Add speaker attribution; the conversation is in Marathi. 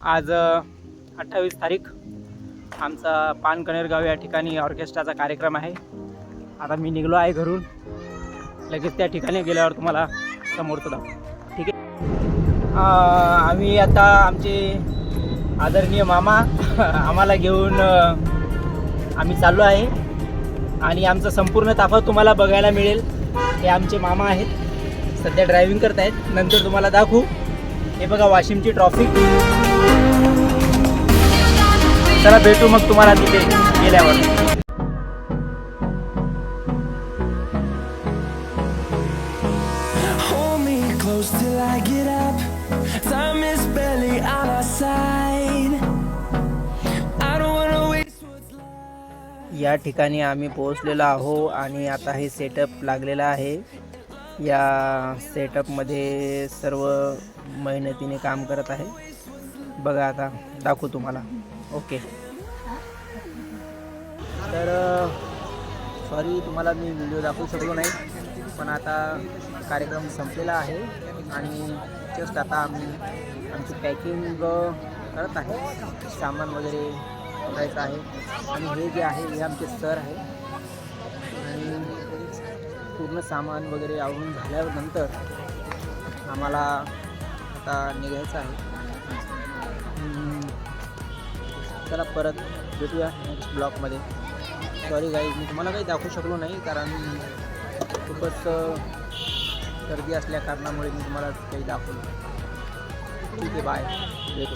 Speaker 1: आज 28 तारीख आमचा पानकणेरगाव या ठिकाणी ऑर्केस्ट्राचा कार्यक्रम आहे. आता मी निघलो आहे घरून, लगेच त्या ठिकाणी गेल्यावर तुम्हाला समोरचं दाखवतो. ठीक आहे. आम्ही आता आमचे आदरणीय मामा आम्हाला घेऊन आम्ही चाललो आहे आणि आमचा संपूर्ण ताफा तुम्हाला बघायला मिळेल. हे आमचे मामा आहेत, सध्या ड्रायव्हिंग करत आहेत. नंतर तुम्हाला दाखवू. हे बघा वाशिमची ट्रॉफिक. चला भेटू मग तुम्हाला तिथे गेल्यावर. या ठिकाणी आम्ही पोहोचलेलो आहो आणि आता हे सेटअप लागलेला आहे. या सेटअपमध्ये सर्व मेहनतीने काम करत आहे. बघा आता दाखवू तुम्हाला. ओके. तर सॉरी तुम्हाला मी व्हिडिओ दाखवू शकलो नाही, पण आता कार्यक्रम संपलेला आहे आणि जस्ट आता आम्ही आमची पॅकिंग करत आहे. सामान वगैरे करायचं आहे आणि हे जे आहे हे आमचे सर आहे आणि पूर्ण सामान वगैरे आवरून झाल्यानंतर आम्हाला आता निघायचं आहे. चला परत भेटूया नेक्स्ट ब्लॉगमध्ये. सॉरी गाईज, मी तुम्हाला काही दाखवू शकलो नाही कारण खूपच गर्दी असल्या कारणामुळे मी तुम्हाला काही दाखवलं. ठीक आहे, बाय, भेटू.